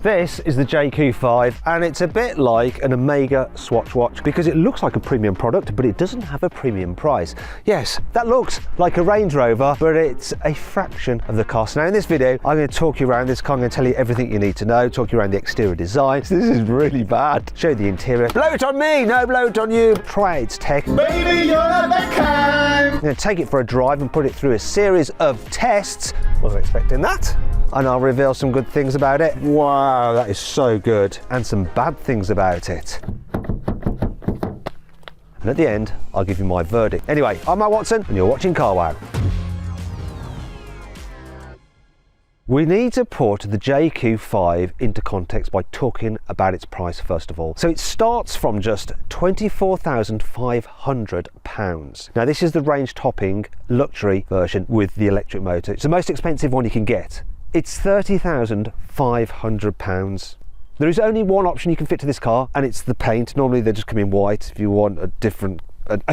This is the Jaecoo 5 and it's a bit like an Omega Swatch watch because it looks like a premium product but it doesn't have a premium price. Yes, that looks like a Range Rover but it's a fraction of the cost. Now in this video I'm going to talk you around this car, I'm going to tell you everything you need to know, talk you around the exterior design. This is really bad. Show you the interior. Blow it on me, no blow it on you. Try its tech. Baby, you're not that kind. I'm going to take it for a drive and put it through a series of tests. Wasn't expecting that. And I'll reveal some good things about it. Wow, that is so good. And some bad things about it. And at the end, I'll give you my verdict. Anyway, I'm Matt Watson and you're watching Car Wow. We need to put the Jaecoo 5 into context by talking about its price first of all. So it starts from just £24,500. Now this is the range topping luxury version with the electric motor. It's the most expensive one you can get. It's £30,500. There is only one option you can fit to this car and it's the paint. Normally they just come in white. If you want a different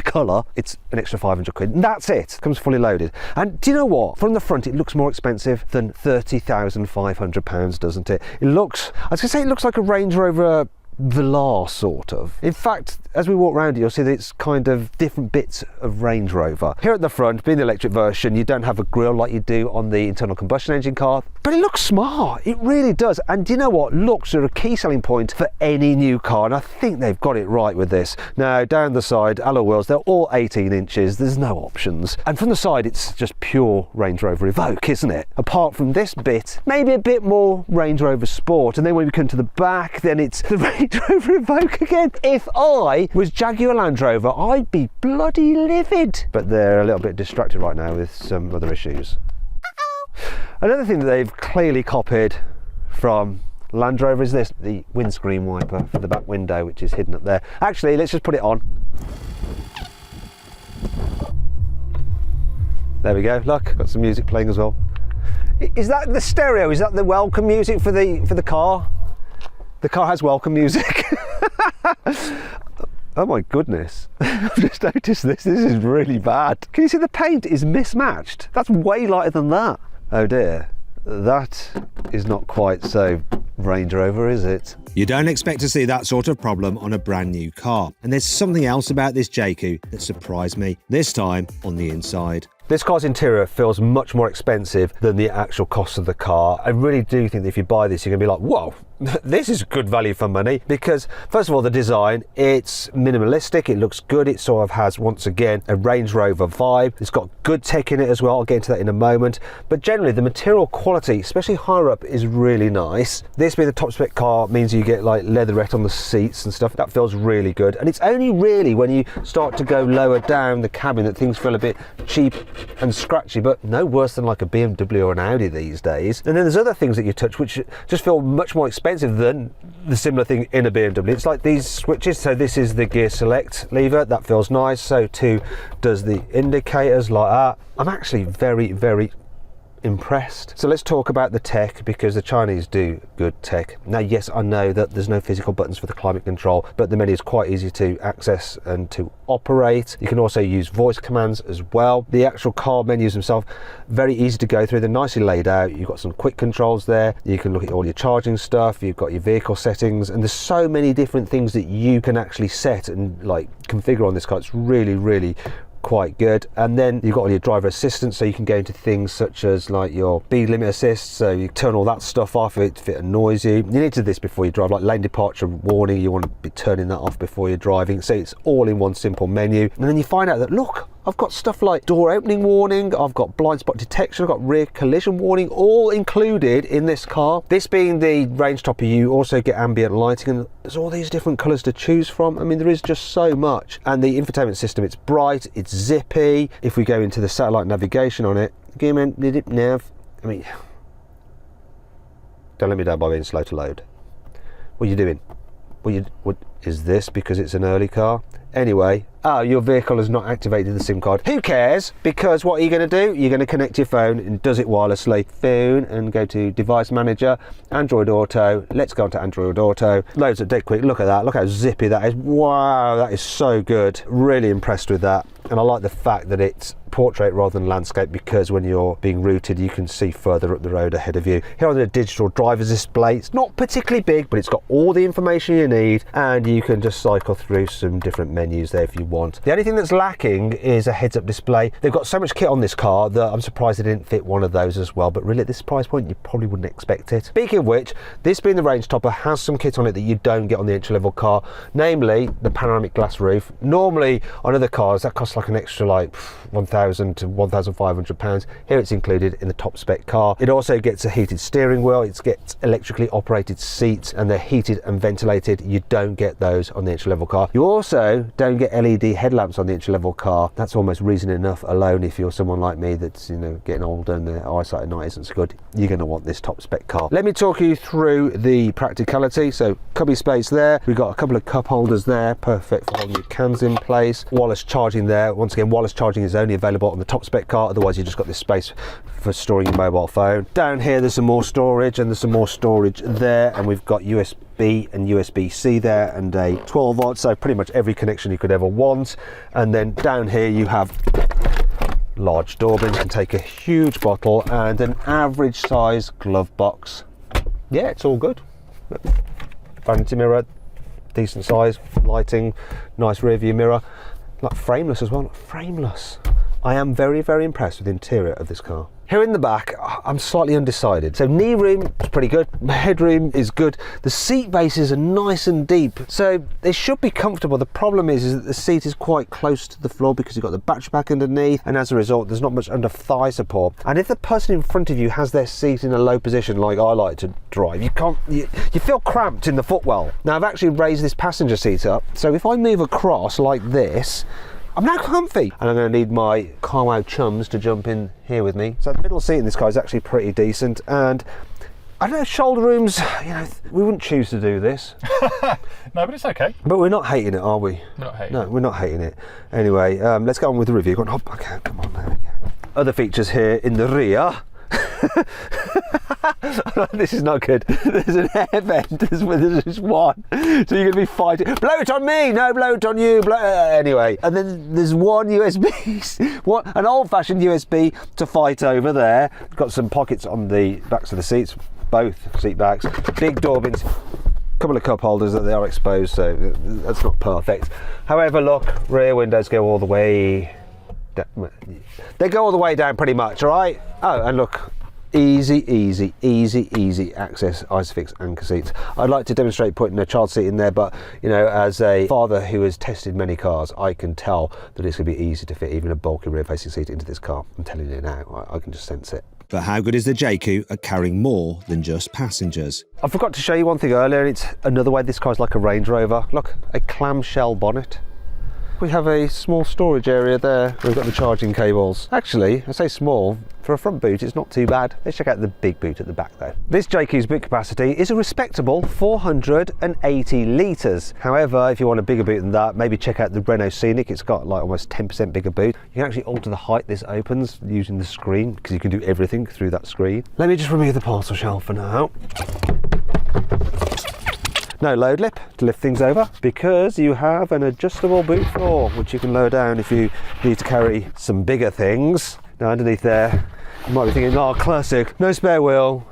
colour, it's an extra 500 quid. And that's it. Comes fully loaded. And do you know what? From the front, it looks more expensive than £30,500, doesn't it? It looks, I was going to say it looks like a Range Rover Velar, sort of. In fact, as we walk around it, you'll see that it's kind of different bits of Range Rover. Here at the front, being the electric version, you don't have a grille like you do on the internal combustion engine car, but it looks smart. It really does. And do you know what? Looks are a key selling point for any new car, and I think they've got it right with this. Now, down the side, alloy wheels, they're all 18 inches. There's no options. And from the side, it's just pure Range Rover Evoque, isn't it? Apart from this bit, maybe a bit more Range Rover Sport. And then when we come to the back, then it's the Range Rover Evoque again. If I was Jaguar Land Rover, I'd be bloody livid. But they're a little bit distracted right now with some other issues. Another thing that they've clearly copied from Land Rover is this, the windscreen wiper for the back window, which is hidden up there. Actually, let's just put it on. There we go, look, got some music playing as well. Is that the stereo? Is that the welcome music for the car? The car has welcome music. Oh my goodness, I've just noticed this is really bad. Can you see the paint is mismatched? That's way lighter than that. Oh dear, that is not quite so Range Rover, is it? You don't expect to see that sort of problem on a brand new car. And there's something else about this Jaecoo that surprised me, this time on the inside. This car's interior feels much more expensive than the actual cost of the car. I really do think that if you buy this, you're gonna be like, whoa, this is good value for money. Because first of all, the design, it's minimalistic, it looks good. It sort of has, once again, a Range Rover vibe. It's got good tech in it as well. I'll get into that in a moment. But generally, the material quality, especially higher up, is really nice. This being the top spec car means you get like leatherette on the seats and stuff. That feels really good. And it's only really when you start to go lower down the cabin that things feel a bit cheap and scratchy, but no worse than like a BMW or an Audi these days. And then there's other things that you touch which just feel much more expensive than the similar thing in a BMW. It's like these switches. So this is the gear select lever, that feels nice. So too does the indicators, like that. I'm actually very, very impressed. So let's talk about the tech, because the Chinese do good tech. Now yes, I know that there's no physical buttons for the climate control, but the menu is quite easy to access and to operate. You can also use voice commands as well. The actual car menus themselves, very easy to go through. They're nicely laid out. You've got some quick controls there. You can look at all your charging stuff. You've got your vehicle settings, and there's so many different things that you can actually set and like configure on this car. It's really, really quite good. And then you've got all your driver assistance, so you can go into things such as like your speed limit assist, so you turn all that stuff off if it annoys you. You need to do this before you drive, like lane departure warning, you want to be turning that off before you're driving. So it's all in one simple menu. And then you find out that, look, I've got stuff like door opening warning, I've got blind spot detection, I've got rear collision warning, all included in this car. This being the range topper, you also get ambient lighting, and there's all these different colours to choose from. I mean, there is just so much. And the infotainment system, it's bright, it's zippy. If we go into the satellite navigation on it, give me nav. I mean, don't let me down by being slow to load. What are you doing? What is this because it's an early car? Anyway, your vehicle has not activated the SIM card. Who cares? Because what are you going to do? You're going to connect your phone and does it wirelessly. Phone and go to device manager, Android Auto. Let's go into Android Auto. Loads up dead quick. Look at that. Look how zippy that is. Wow, that is so good. Really impressed with that. And I like the fact that it's portrait rather than landscape, because when you're being routed you can see further up the road ahead of you. Here on the digital driver's display, it's not particularly big, but it's got all the information you need, and you can just cycle through some different menus there if you want. The only thing that's lacking is a heads-up display. They've got so much kit on this car that I'm surprised they didn't fit one of those as well, but really at this price point you probably wouldn't expect it. Speaking of which, this being the range topper has some kit on it that you don't get on the entry level car, namely the panoramic glass roof. Normally on other cars that costs like an extra like £1,000 to £1,500. Here it's included in the top spec car. It also gets a heated steering wheel, it gets electrically operated seats, and they're heated and ventilated. You don't get those on the entry level car. You also don't get LED headlamps on the entry level car. That's almost reason enough alone if you're someone like me that's, you know, getting older and their eyesight at night isn't so good. You're going to want this top spec car. Let me talk you through the practicality. So cubby space there, we've got a couple of cup holders there, perfect for holding your cans in place. Wireless charging there. Once again, wireless charging is only available on the top spec car, otherwise you just got this space for storing your mobile phone. Down here there's some more storage, and there's some more storage there, and we've got USB and USB-C there, and a 12 volt, so pretty much every connection you could ever want. And then down here you have large door bins, can take a huge bottle, and an average size glove box. Yeah, it's all good. Vanity mirror, decent size, lighting, nice rear view mirror, like frameless as well, frameless. I am very, very impressed with the interior of this car. Here in the back, I'm slightly undecided. So knee room is pretty good, headroom is good. The seat bases are nice and deep, so they should be comfortable. The problem is that the seat is quite close to the floor because you've got the battery pack underneath, and as a result, there's not much under thigh support. And if the person in front of you has their seat in a low position, like I like to drive, you feel cramped in the footwell. Now I've actually raised this passenger seat up, so if I move across like this, I'm now comfy, and I'm going to need my CarWow chums to jump in here with me. So the middle seat in this car is actually pretty decent, and I don't know, shoulder rooms, you know, we wouldn't choose to do this. No, but it's okay. But we're not hating it, are we? We're not hating it. No, we're not hating it. Anyway, let's go on with the review. Go on, hop, okay, come on, there we go. Other features here in the rear. This is not good. There's an air vent, there's just one, so you're going to be fighting. Blow it on me, no, blow it on you. Anyway, and then there's one USB, an old-fashioned USB to fight over there. Got some pockets on the backs of the seats, both seat backs, big door bins, couple of cup holders that they are exposed, so that's not perfect. However, look, rear windows go all the way. They go all the way down pretty much, all right? Oh, and look, easy access Isofix anchor seats. I'd like to demonstrate putting a child seat in there, but you know, as a father who has tested many cars, I can tell that it's going to be easy to fit even a bulky rear facing seat into this car. I'm telling you now, I can just sense it. But how good is the Jaecoo at carrying more than just passengers? I forgot to show you one thing earlier, and it's another way this car is like a Range Rover. Look, a clamshell bonnet. We have a small storage area there. We've got the charging cables. Actually, I say small, for a front boot it's not too bad. Let's check out the big boot at the back though. This Jaecoo's boot capacity is a respectable 480 litres. However, if you want a bigger boot than that, maybe check out the Renault Scenic. It's got like almost 10% bigger boot. You can actually alter the height this opens using the screen, because you can do everything through that screen. Let me just remove the parcel shelf for now. No load lip to lift things over, because you have an adjustable boot floor which you can lower down if you need to carry some bigger things. Now underneath there you might be thinking, oh classic, no spare wheel,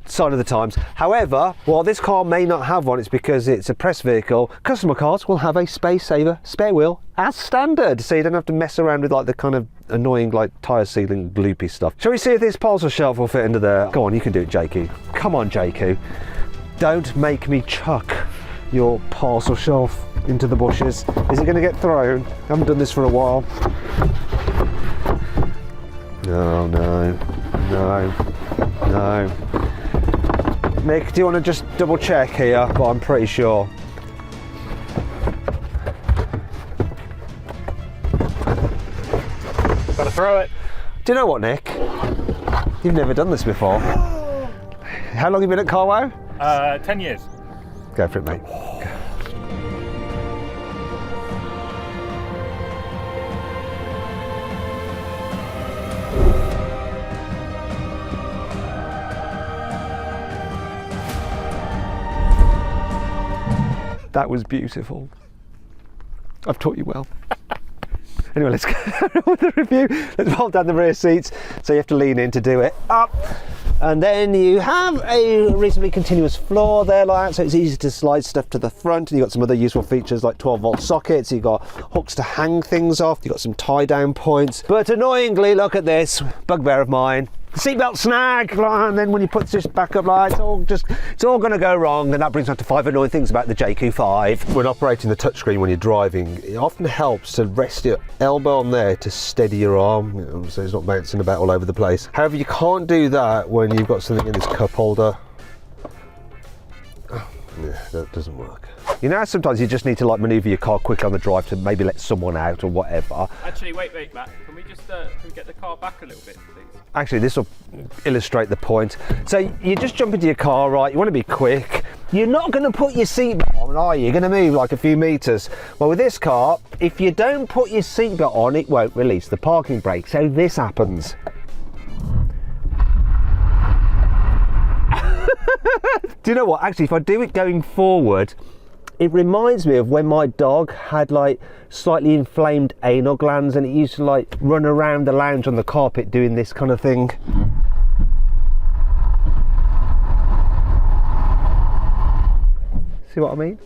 sign of the times. However, while this car may not have one, it's because it's a press vehicle. Customer cars will have a space saver spare wheel as standard, so you don't have to mess around with like the kind of annoying like tyre sealing gloopy stuff. Shall we see if this parcel shelf will fit into there? Go on, you can do it, Jaecoo. Come on, Jaecoo. Don't make me chuck your parcel shelf into the bushes. Is it going to get thrown? I haven't done this for a while. No. Nick, do you want to just double check here? But I'm pretty sure. Gotta throw it. Do you know what, Nick? You've never done this before. How long have you been at CarWow? 10 years. Go for it, mate. That was beautiful. I've taught you well. Anyway, let's go on with the review. Let's roll down the rear seats, so you have to lean in to do it. Up. And then you have a reasonably continuous floor there like that, so it's easy to slide stuff to the front. And you've got some other useful features like 12-volt sockets, you've got hooks to hang things off, you've got some tie-down points. But annoyingly, look at this, bugbear of mine. Seatbelt snag, and then when you put this back up, like it's all going to go wrong, and that brings us to 5 annoying things about the Jaecoo 5. When operating the touchscreen when you're driving, it often helps to rest your elbow on there to steady your arm, you know, so it's not bouncing about all over the place. However, you can't do that when you've got something in this cup holder. Yeah, that doesn't work. You know, sometimes you just need to like manoeuvre your car quickly on the drive to maybe let someone out or whatever. Actually, wait, Matt. Can we just can we get the car back a little bit, please? Actually, this will illustrate the point. So you just jump into your car, right? You want to be quick. You're not going to put your seatbelt on, are you? You're going to move like a few meters. Well, with this car, if you don't put your seatbelt on, it won't release the parking brake. So this happens. Do you know what? Actually, if I do it going forward, it reminds me of when my dog had like slightly inflamed anal glands and it used to like run around the lounge on the carpet doing this kind of thing. See what I mean?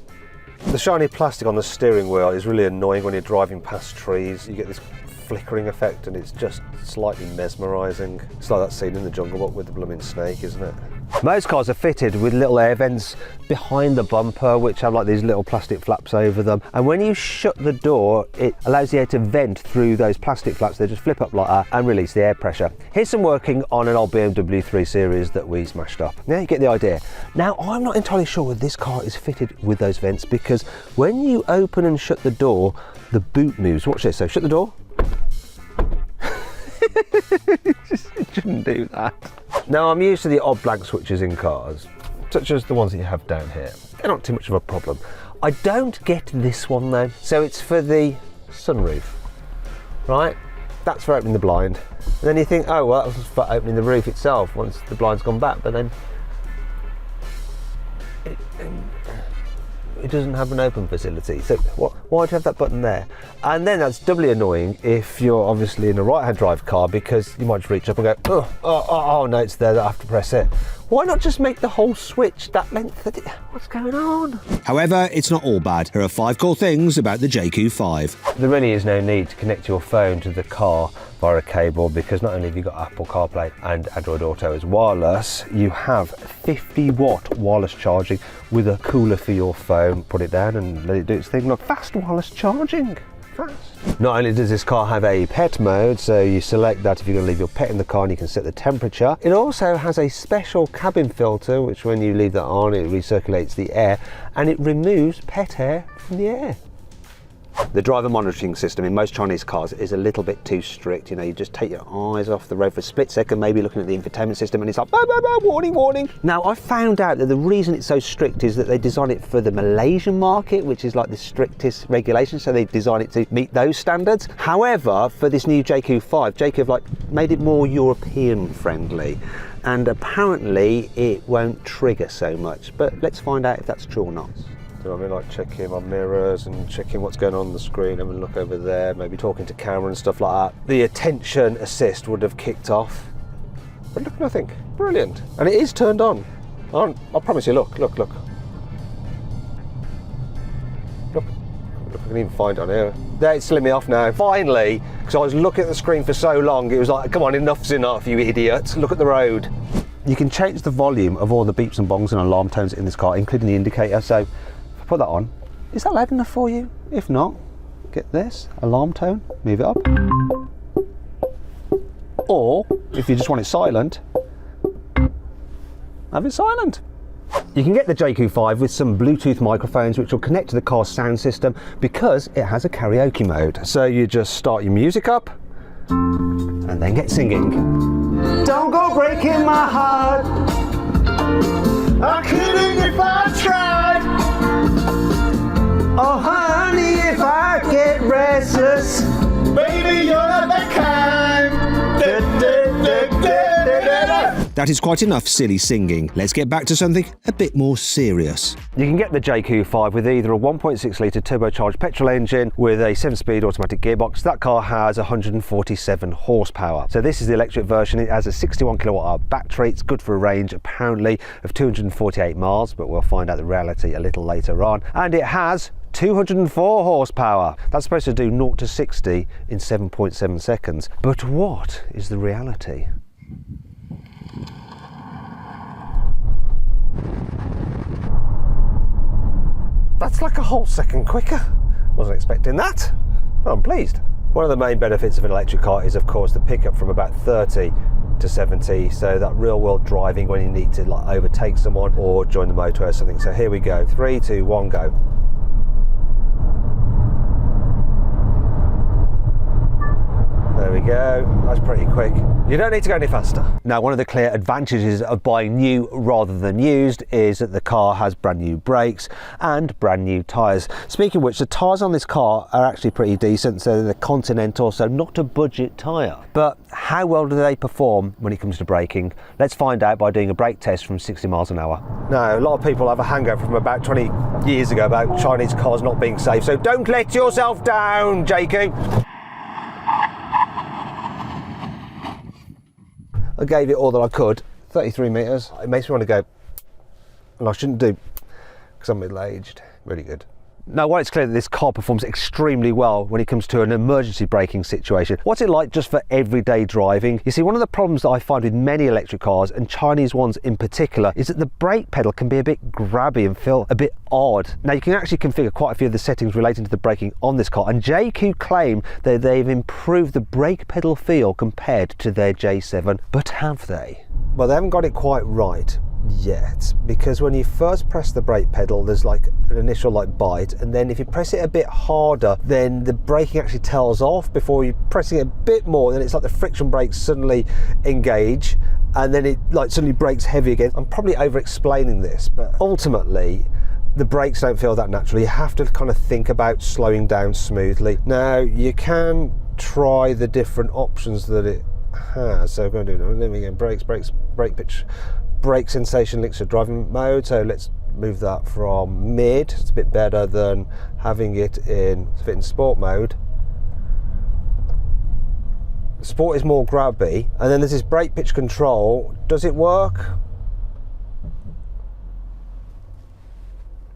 The shiny plastic on the steering wheel is really annoying when you're driving past trees. You get this flickering effect and it's just slightly mesmerising. It's like that scene in the Jungle Book with the blooming snake, isn't it? Most cars are fitted with little air vents behind the bumper which have like these little plastic flaps over them, and when you shut the door it allows the air to vent through those plastic flaps. They just flip up like that and release the air pressure. Here's some working on an old BMW 3 Series that we smashed up. Now you get the idea. Now I'm not entirely sure whether this car is fitted with those vents because when you open and shut the door the boot moves. Watch this. So shut the door. It shouldn't do that. Now I'm used to the odd blank switches in cars, such as the ones that you have down here. They're not too much of a problem. I don't get this one though. So it's for the sunroof, right? That's for opening the blind. And then you think, oh well, that was for opening the roof itself once the blind's gone back, but then it doesn't have an open facility. So why do you have that button there? And then that's doubly annoying if you're obviously in a right-hand drive car because you might just reach up and go, oh no, it's there, I have to press it. Why not just make the whole switch that length? What's going on? However, it's not all bad. Here are 5 cool things about the Jaecoo 5. There really is no need to connect your phone to the car via a cable because not only have you got Apple CarPlay and Android Auto as wireless, you have 50-watt wireless charging with a cooler for your phone. Put it down and let it do its thing. Look, fast wireless charging. Fast. Not only does this car have a pet mode, so you select that if you're going to leave your pet in the car and you can set the temperature. It also has a special cabin filter which when you leave that on it recirculates the air and it removes pet hair from the air. The driver monitoring system in most Chinese cars is a little bit too strict. You know, you just take your eyes off the road for a split second, maybe looking at the infotainment system, and it's like, warning, warning. Now, I found out that the reason it's so strict is that they design it for the Malaysian market, which is like the strictest regulation, so they design it to meet those standards. However, for this new Jaecoo 5, Jaecoo have like made it more European friendly, and apparently it won't trigger so much. But let's find out if that's true or not. You know what I mean, like checking my mirrors and checking what's going on the screen, having a look over there, maybe talking to camera and stuff like that. The attention assist would have kicked off. But look, nothing. Brilliant. And it is turned on. I promise you, look. Look, I can even find it on here. There, it's slid me off now. Finally, because I was looking at the screen for so long, it was like, come on, enough's enough, you idiots. Look at the road. You can change the volume of all the beeps and bongs and alarm tones in this car, including the indicator. So put that on. Is that loud enough for you? If not, get this, alarm tone, move it up. Or, if you just want it silent, have it silent. You can get the Jaecoo 5 with some Bluetooth microphones which will connect to the car's sound system because it has a karaoke mode. So you just start your music up and then get singing. Don't go breaking my heart, I couldn't if I tried. Oh honey, if I get restless, baby you're not that kind. Now that is quite enough silly singing. Let's get back to something a bit more serious. You can get the Jaecoo 5 with either a 1.6 litre turbocharged petrol engine with a 7-speed automatic gearbox. That car has 147 horsepower. So this is the electric version. It has a 61 kilowatt hour battery. It's good for a range apparently of 248 miles, but we'll find out the reality a little later on. And it has 204 horsepower. That's supposed to do 0 to 60 in 7.7 seconds. But what is the reality? That's like a whole second quicker. Wasn't expecting that, but I'm pleased. One of the main benefits of an electric car is of course the pickup from about 30 to 70, so that real world driving when you need to like overtake someone or join the motorway or something. So here we go, 3, 2, 1, go. There we go, that's pretty quick. You don't need to go any faster. Now, one of the clear advantages of buying new rather than used is that the car has brand new brakes and brand new tyres. Speaking of which, the tyres on this car are actually pretty decent, so they're Continental, so not a budget tyre. But how well do they perform when it comes to braking? Let's find out by doing a brake test from 60 miles an hour. Now, a lot of people have a hangover from about 20 years ago about Chinese cars not being safe, so don't let yourself down, Jaecoo. I gave it all that I could, 33 metres. It makes me want to go, and I shouldn't do, because I'm middle-aged. Really good. Now, while it's clear that this car performs extremely well when it comes to an emergency braking situation, what's it like just for everyday driving? You see, one of the problems that I find with many electric cars, and Chinese ones in particular, is that the brake pedal can be a bit grabby and feel a bit odd. Now, you can actually configure quite a few of the settings relating to the braking on this car, and Jaecoo claim that they've improved the brake pedal feel compared to their J7, but have they? Well, they haven't got it quite right yet, because when you first press the brake pedal there's like an initial like bite, and then if you press it a bit harder then the braking actually tails off before you pressing it a bit more, then it's like the friction brakes suddenly engage and then it like suddenly brakes heavy again. I'm probably over explaining this, but ultimately the brakes don't feel that natural. You have to kind of think about slowing down smoothly. Now you can try the different options that it has, so I'm going to do it. Then we get brakes, brake pitch, brake sensation links to driving mode, so let's move that from mid. It's a bit better than having it in sport mode. Sport is more grabby, and then there's this brake pitch control. Does it work?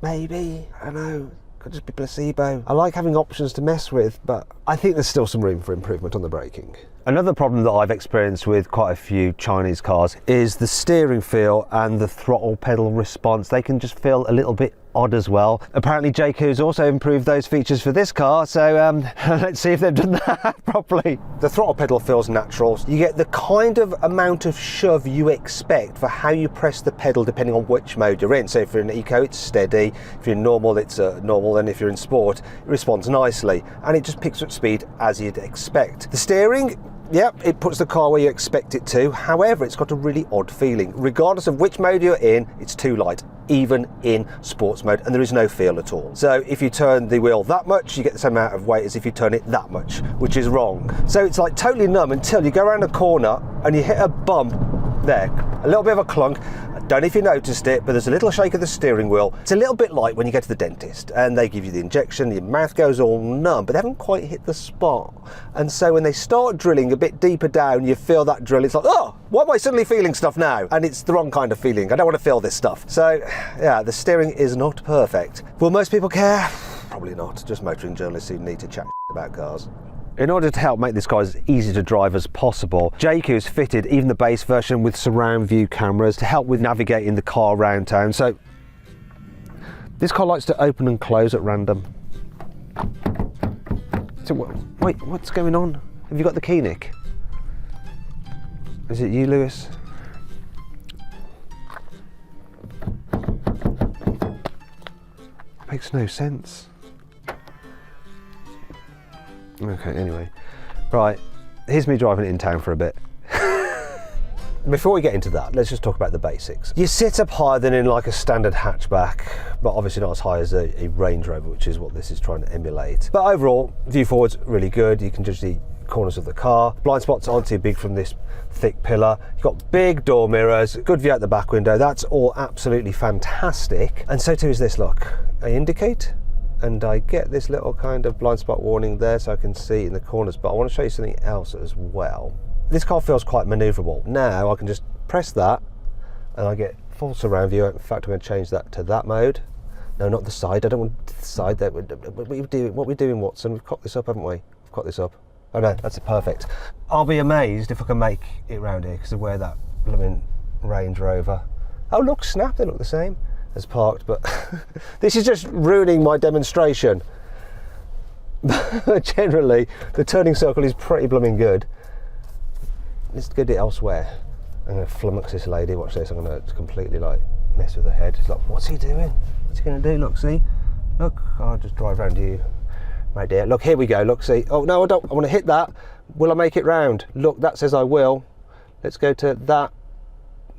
Maybe, I don't know, could just be placebo. I like having options to mess with, but I think there's still some room for improvement on the braking. Another problem that I've experienced with quite a few Chinese cars is the steering feel and the throttle pedal response. They can just feel a little bit odd as well. Apparently Jaecoo's also improved those features for this car, so let's see if they've done that properly. The throttle pedal feels natural. You get the kind of amount of shove you expect for how you press the pedal depending on which mode you're in. So if you're in eco, it's steady. If you're in normal, it's normal. And if you're in sport, it responds nicely. And it just picks up speed as you'd expect. The steering, yep, it puts the car where you expect it to. However, it's got a really odd feeling. Regardless of which mode you're in, it's too light, even in sports mode, and there is no feel at all. So if you turn the wheel that much, you get the same amount of weight as if you turn it that much, which is wrong. So it's like totally numb until you go around a corner and you hit a bump there, a little bit of a clunk. I don't know if you noticed it, but there's a little shake of the steering wheel. It's a little bit like when you go to the dentist and they give you the injection, your mouth goes all numb, but they haven't quite hit the spot. And so when they start drilling a bit deeper down, you feel that drill. It's like, oh, why am I suddenly feeling stuff now? And it's the wrong kind of feeling. I don't want to feel this stuff. So yeah, the steering is not perfect. Will most people care? Probably not. Just motoring journalists who need to chat about cars. In order to help make this car as easy to drive as possible, Jaecoo's fitted even the base version with surround view cameras to help with navigating the car around town. So this car likes to open and close at random. So wait, what's going on? Have you got the key, Nick? Is it you, Lewis? Makes no sense. Okay, anyway. Right, here's me driving it in town for a bit. Before we get into that, let's just talk about the basics. You sit up higher than in like a standard hatchback, but obviously not as high as a Range Rover, which is what this is trying to emulate. But overall, view forward's really good. You can judge the corners of the car. Blind spots aren't too big from this thick pillar. You've got big door mirrors, good view out the back window. That's all absolutely fantastic. And so too is this, look. I indicate and I get this little kind of blind spot warning there so I can see in the corners, but I want to show you something else as well. This car feels quite manoeuvrable. Now I can just press that and I get full surround view. In fact, I'm going to change that to that mode. No, not the side. I don't want the side there. What are we doing, Watson? We've cocked this up, haven't we? We've cocked this up. Oh no, that's perfect. I'll be amazed if I can make it round here because of where that blooming Range Rover. Oh look, snap, they look the same as parked, but this is just ruining my demonstration. Generally, the turning circle is pretty blooming good. Let's get it elsewhere. I'm going to flummox this lady, watch this, I'm going to completely like mess with her head. It's like, what's he doing? What's he going to do? Look, see? Look, I'll just drive around you, my dear. Look, here we go, look, see? Oh no, I don't, I want to hit that. Will I make it round? Look, that says I will. Let's go to that.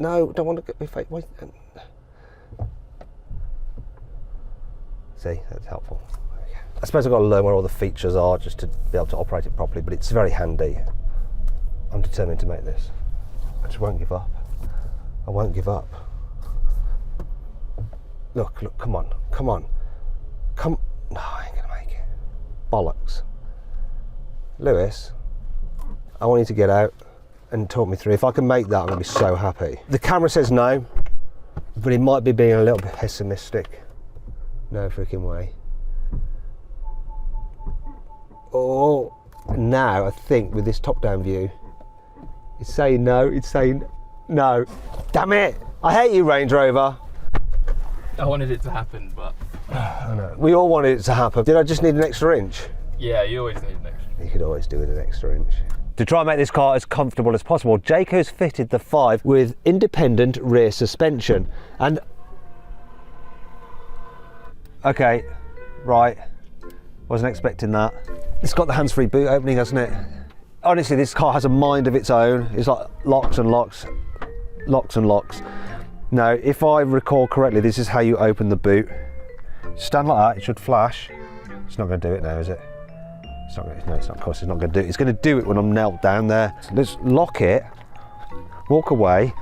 No, don't want to get me fake. Wait. See, that's helpful. I suppose I've got to learn where all the features are just to be able to operate it properly, but it's very handy. I'm determined to make this. I just won't give up. I won't give up. Look, look, come on, come on. Come, no, I ain't gonna make it. Bollocks. Lewis, I want you to get out and talk me through. If I can make that, I'm gonna be so happy. The camera says no, but it might be being a little bit pessimistic. No freaking way. Oh, now I think with this top-down view, it's saying no, it's saying no. Damn it! I hate you, Range Rover. I wanted it to happen, but... I know. We all wanted it to happen. Did I just need an extra inch? Yeah, you always need an extra. You could always do with an extra inch. To try and make this car as comfortable as possible, Jaecoo's fitted the 5 with independent rear suspension. And okay, right, wasn't expecting that. It's got the hands-free boot opening, hasn't it? Honestly, this car has a mind of its own. It's like locks and locks, locks and locks. Now, if I recall correctly, this is how you open the boot. Stand like that, it should flash. It's not going to do it now, is it? It's not going to, no, it's not, of course it's not going to do it. It's going to do it when I'm knelt down there. So let's lock it, walk away,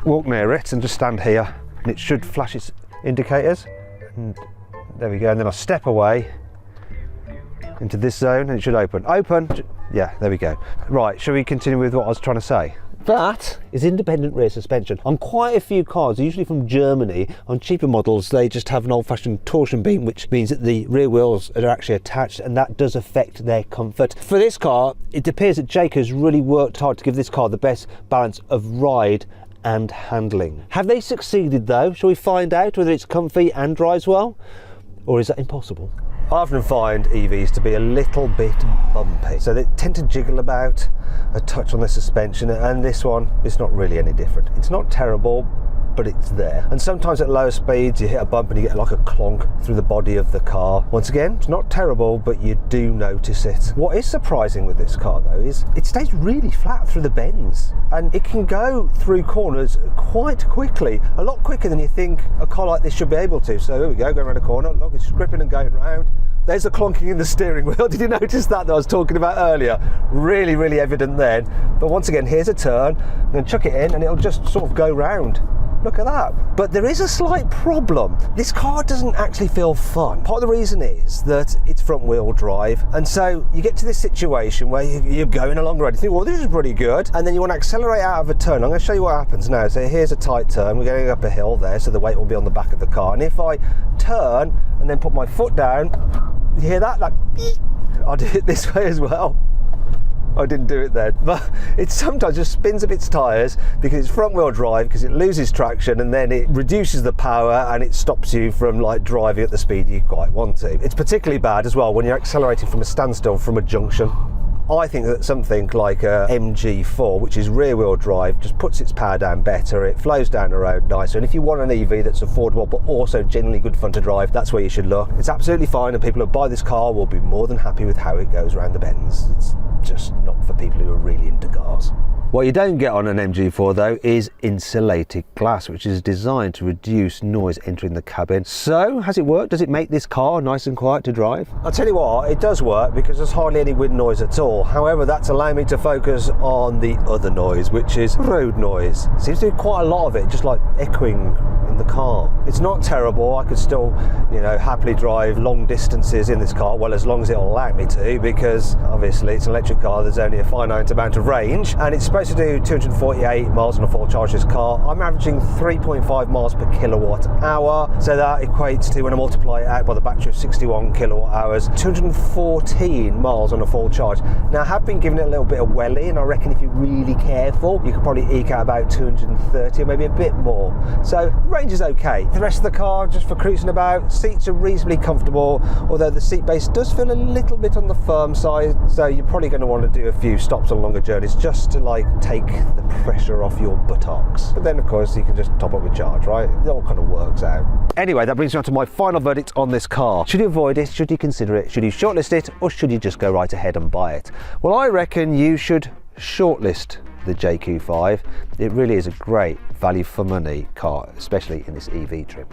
walk near it and just stand here. And it should flash its indicators. And there we go, and then I'll step away into this zone and it should open. Open! Yeah, there we go. Right, shall we continue with what I was trying to say? That is independent rear suspension. On quite a few cars, usually from Germany, on cheaper models, they just have an old-fashioned torsion beam, which means that the rear wheels are actually attached, and that does affect their comfort. For this car, it appears that Jaecoo's really worked hard to give this car the best balance of ride and handling. Have they succeeded though? Shall we find out whether it's comfy and drives well? Or is that impossible? I often find EVs to be a little bit bumpy, so they tend to jiggle about a touch on the suspension, and this one is not really any different. It's not terrible, but it's there. And sometimes at lower speeds you hit a bump and you get like a clonk through the body of the car. Once again, it's not terrible, but you do notice it. What is surprising with this car though is it stays really flat through the bends, and it can go through corners quite quickly, a lot quicker than you think a car like this should be able to. So here we go, going around a corner, look, it's gripping and going round. There's the clonking in the steering wheel. Did you notice that I was talking about earlier? Really, really evident then. But once again, here's a turn. I'm going to chuck it in and it'll just sort of go round. Look at that. But there is a slight problem. This car doesn't actually feel fun. Part of the reason is that it's front wheel drive. And so you get to this situation where you're going along the road. You think, well, this is pretty good. And then you want to accelerate out of a turn. I'm going to show you what happens now. So here's a tight turn. We're going up a hill there, so the weight will be on the back of the car. And if I turn and then put my foot down, you hear that? Like, I'll do it this way as well. I didn't do it then, but it sometimes just spins up its tyres because it's front wheel drive, because it loses traction and then it reduces the power and it stops you from like driving at the speed you quite want to. It's particularly bad as well when you're accelerating from a standstill from a junction. I think that something like a MG4, which is rear wheel drive, just puts its power down better, it flows down the road nicer, and if you want an EV that's affordable but also genuinely good fun to drive, that's where you should look. It's absolutely fine, and people who buy this car will be more than happy with how it goes around the bends. It's just not for people who are really into cars. What you don't get on an MG4 though is insulated glass, which is designed to reduce noise entering the cabin. So, has it worked? Does it make this car nice and quiet to drive? I'll tell you what, it does work because there's hardly any wind noise at all. However, that's allowing me to focus on the other noise, which is road noise. Seems to be quite a lot of it, just like echoing in the car. It's not terrible. I could still, happily drive long distances in this car, well, as long as it'll allow me to, because obviously it's an electric car, there's only a finite amount of range, and it's supposed to do 248 miles on a full charge. This car, I'm averaging 3.5 miles per kilowatt hour, so that equates to, when I multiply it out by the battery of 61 kilowatt hours, 214 miles on a full charge. Now, I have been giving it a little bit of welly, and I reckon if you're really careful, you could probably eke out about 230 or maybe a bit more. So the range is okay. The rest of the car, just for cruising about, seats are reasonably comfortable, although the seat base does feel a little bit on the firm side, so you're probably going to want to do a few stops on longer journeys just to take the pressure off your buttocks. But then of course you can just top up with charge, right? It all kind of works out. Anyway, that brings me on to my final verdict on this car. Should you avoid it? Should you consider it? Should you shortlist it? Or should you just go right ahead and buy it? Well, I reckon you should shortlist the Jaecoo 5. It really is a great value for money car, especially in this EV trim.